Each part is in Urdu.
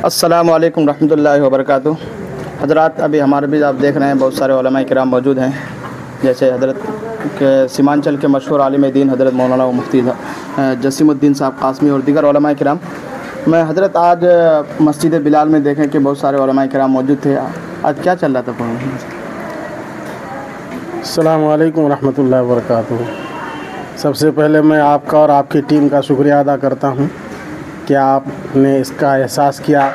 السلام علیکم ورحمۃ اللہ وبرکاتہ۔ حضرات، ابھی ہمارے بھی آپ دیکھ رہے ہیں بہت سارے علماء کرام موجود ہیں، جیسے حضرت کے سیمانچل کے مشہور عالم دین حضرت مولانا و مفتی جسیم الدین صاحب قاسمی اور دیگر علماء کرام۔ میں حضرت آج مسجد بلال میں دیکھیں کہ بہت سارے علماء کرام موجود تھے۔ آج کیا چل رہا تھا پڑھنے؟ السلام علیکم ورحمۃ اللہ وبرکاتہ۔ سب سے پہلے میں آپ کا اور آپ کی ٹیم کا شکریہ ادا کرتا ہوں کہ آپ نے اس کا احساس کیا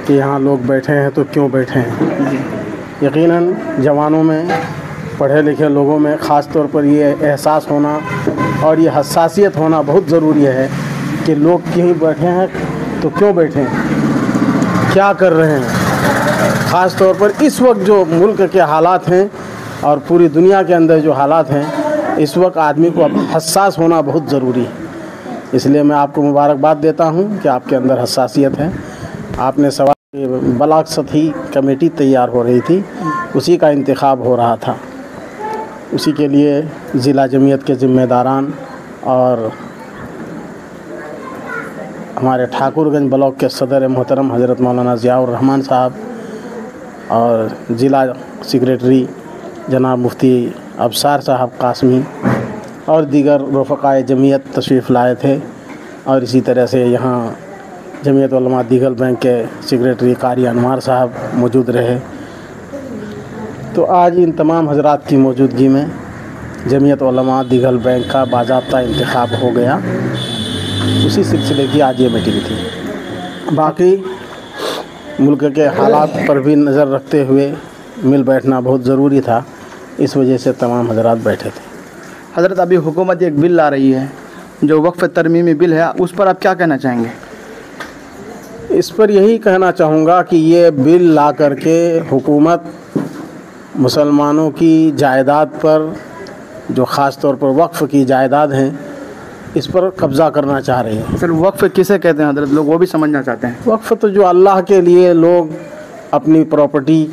کہ یہاں لوگ بیٹھے ہیں تو کیوں بیٹھے ہیں۔ یقیناً جوانوں میں، پڑھے لکھے لوگوں میں خاص طور پر یہ احساس ہونا اور یہ حساسیت ہونا بہت ضروری ہے کہ لوگ کہیں بیٹھے ہیں تو کیوں بیٹھے ہیں، کیا کر رہے ہیں۔ خاص طور پر اس وقت جو ملک کے حالات ہیں اور پوری دنیا کے اندر جو حالات ہیں، اس وقت آدمی کو حساس ہونا بہت ضروری ہے۔ اس لیے میں آپ کو مبارکباد دیتا ہوں کہ آپ کے اندر حساسیت ہے۔ آپ نے سوال بلاک سطحی کمیٹی تیار ہو رہی تھی، اسی کا انتخاب ہو رہا تھا، اسی کے لیے ضلع جمعیت کے ذمہ داران اور ہمارے ٹھاکر گنج بلاک کے صدر محترم حضرت مولانا ضیاء الرحمن صاحب اور ضلع سیکریٹری جناب مفتی ابصار صاحب قاسمی اور دیگر رفقائے جمعیت تشریف لائے تھے، اور اسی طرح سے یہاں جمعیت علماء دیگل بینک کے سیکریٹری قاری انوار صاحب موجود رہے۔ تو آج ان تمام حضرات کی موجودگی میں جمعیت علماء دیگل بینک کا باضابطہ انتخاب ہو گیا، اسی سلسلے کی آج یہ میٹنگ تھی۔ باقی ملک کے حالات پر بھی نظر رکھتے ہوئے مل بیٹھنا بہت ضروری تھا، اس وجہ سے تمام حضرات بیٹھے تھے۔ حضرت، ابھی حکومت ایک بل لا رہی ہے جو وقف ترمیمی بل ہے، اس پر آپ کیا کہنا چاہیں گے؟ اس پر یہی کہنا چاہوں گا کہ یہ بل لا کر کے حکومت مسلمانوں کی جائیداد پر، جو خاص طور پر وقف کی جائیداد ہیں، اس پر قبضہ کرنا چاہ رہی ہے۔ سر، وقف کسے کہتے ہیں حضرت؟ لوگ وہ بھی سمجھنا چاہتے ہیں۔ وقف تو جو اللہ کے لیے لوگ اپنی پراپرٹی،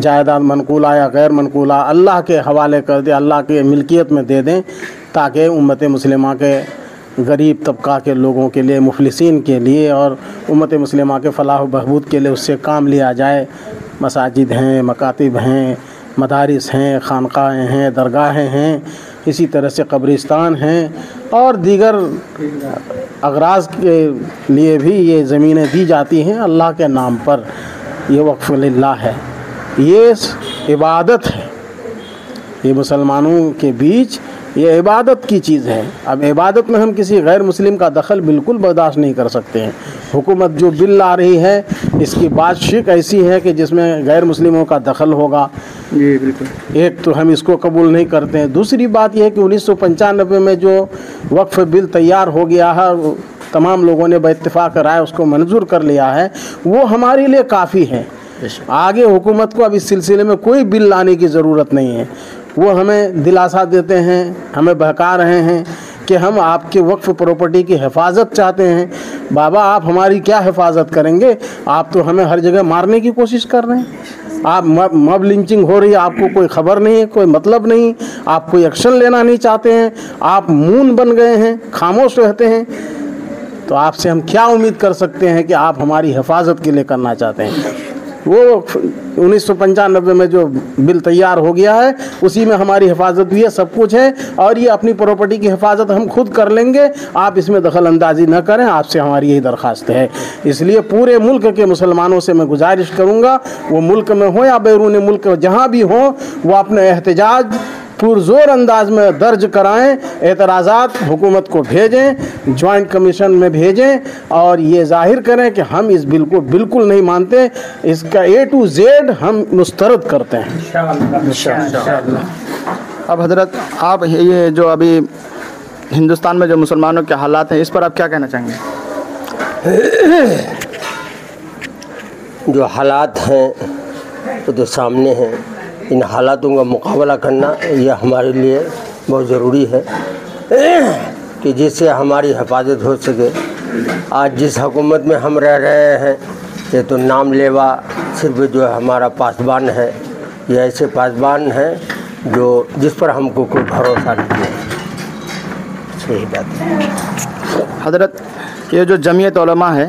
جائیداد منقولہ یا غیر منقولہ اللہ کے حوالے کر دیں، اللہ کے ملکیت میں دے دیں، تاکہ امت مسلمہ کے غریب طبقہ کے لوگوں کے لیے، مفلسین کے لیے اور امت مسلمہ کے فلاح و بہبود کے لیے اس سے کام لیا جائے۔ مساجد ہیں، مکاتب ہیں، مدارس ہیں، خانقاہیں ہیں، درگاہیں ہیں، اسی طرح سے قبرستان ہیں، اور دیگر اغراض کے لیے بھی یہ زمینیں دی جاتی ہیں اللہ کے نام پر۔ یہ وقف للہ ہے، یہ عبادت ہے، یہ مسلمانوں کے بیچ یہ عبادت کی چیز ہے۔ اب عبادت میں ہم کسی غیر مسلم کا دخل بالکل برداشت نہیں کر سکتے ہیں۔ حکومت جو بل لا رہی ہے، اس کی بات شک ایسی ہے کہ جس میں غیر مسلموں کا دخل ہوگا، جی بالکل، ایک تو ہم اس کو قبول نہیں کرتے ہیں۔ دوسری بات یہ ہے کہ 1995 میں جو وقف بل تیار ہو گیا ہے، تمام لوگوں نے باتفاق رائے اس کو منظور کر لیا ہے، وہ ہمارے لیے کافی ہے۔ آگے حکومت کو اب اس سلسلے میں کوئی بل لانے کی ضرورت نہیں ہے۔ وہ ہمیں دلاسا دیتے ہیں، ہمیں بہکا رہے ہیں کہ ہم آپ کے وقف پراپرٹی کی حفاظت چاہتے ہیں۔ بابا، آپ ہماری کیا حفاظت کریں گے؟ آپ تو ہمیں ہر جگہ مارنے کی کوشش کر رہے ہیں۔ آپ مب لنچنگ ہو رہی ہے، آپ کو کوئی خبر نہیں ہے، کوئی مطلب نہیں، آپ کوئی ایکشن لینا نہیں چاہتے ہیں، آپ مون بن گئے ہیں، خاموش رہتے ہیں۔ تو آپ سے ہم کیا امید کر سکتے ہیں کہ آپ ہماری حفاظت کے لیے کرنا چاہتے ہیں؟ وہ 1995 میں جو بل تیار ہو گیا ہے، اسی میں ہماری حفاظت بھی ہے، سب کچھ ہے، اور یہ اپنی پراپرٹی کی حفاظت ہم خود کر لیں گے، آپ اس میں دخل اندازی نہ کریں، آپ سے ہماری یہی درخواست ہے۔ اس لیے پورے ملک کے مسلمانوں سے میں گزارش کروں گا، وہ ملک میں ہوں یا بیرون ملک، جہاں بھی ہوں، وہ اپنے احتجاج پرزور انداز میں درج کرائیں، اعتراضات حکومت کو بھیجیں، جوائنٹ کمیشن میں بھیجیں، اور یہ ظاہر کریں کہ ہم اس بل کو بالکل نہیں مانتے، اس کا A to Z ہم مسترد کرتے ہیں انشاءاللہ۔ اب حضرت، آپ یہ جو ابھی ہندوستان میں جو مسلمانوں کے حالات ہیں، اس پر آپ کیا کہنا چاہیں گے؟ جو حالات ہیں وہ تو سامنے ہیں، ان حالاتوں کا مقابلہ کرنا یہ ہمارے لیے بہت ضروری ہے کہ جس سے ہماری حفاظت ہو سکے۔ آج جس حکومت میں ہم رہ رہے ہیں، یہ تو نام لیوا صرف جو ہمارا پاسبان ہے، یہ ایسے پاسبان ہیں جس پر ہم کو کوئی بھروسہ نہیں ہے۔ صحیح بات ہے۔ حضرت، یہ جو جمعیت علماء ہے،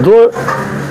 2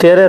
13